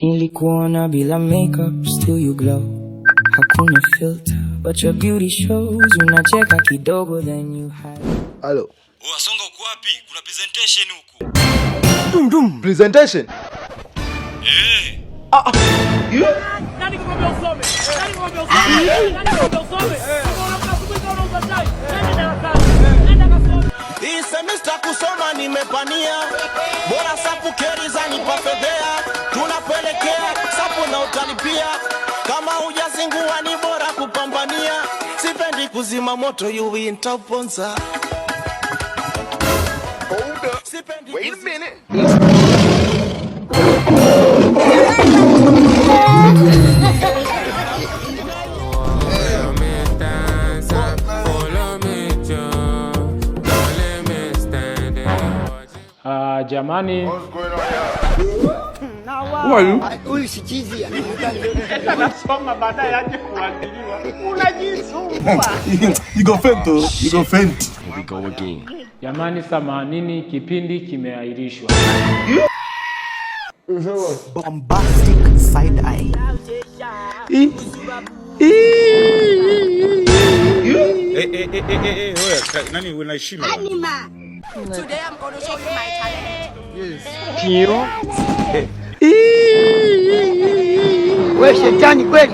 Nilikuona bila makeup, still you glow. Hakuna filter, but your beauty shows. Unacheka kidogo then you hide. Hello. Wasonga uko wapi? Kuna presentation huku. Presentation? Nani kumwambia usome? Nani kumwambia usome? Nani kumwambia usome? Unaona asubuhi kama unazai. Nani darasani? Nenda kasome. Hii semester kusoma nimepania. Bora sapu keriza nipafedhea. Tunapelekea sapu na utalipia. Kama hujazingua ni bora kupambania. Sipendi kuzima moto yuwi nitaponza. Hold up. Wait a minute. Jamani, Who are you? You go faint though. You go faint. We go again. jamani, samanini, kipindi kimeahirishwa. Bombastic side eye. Nani unaheshima? Today I'm going to show you my talent. Wewe shetani kweli.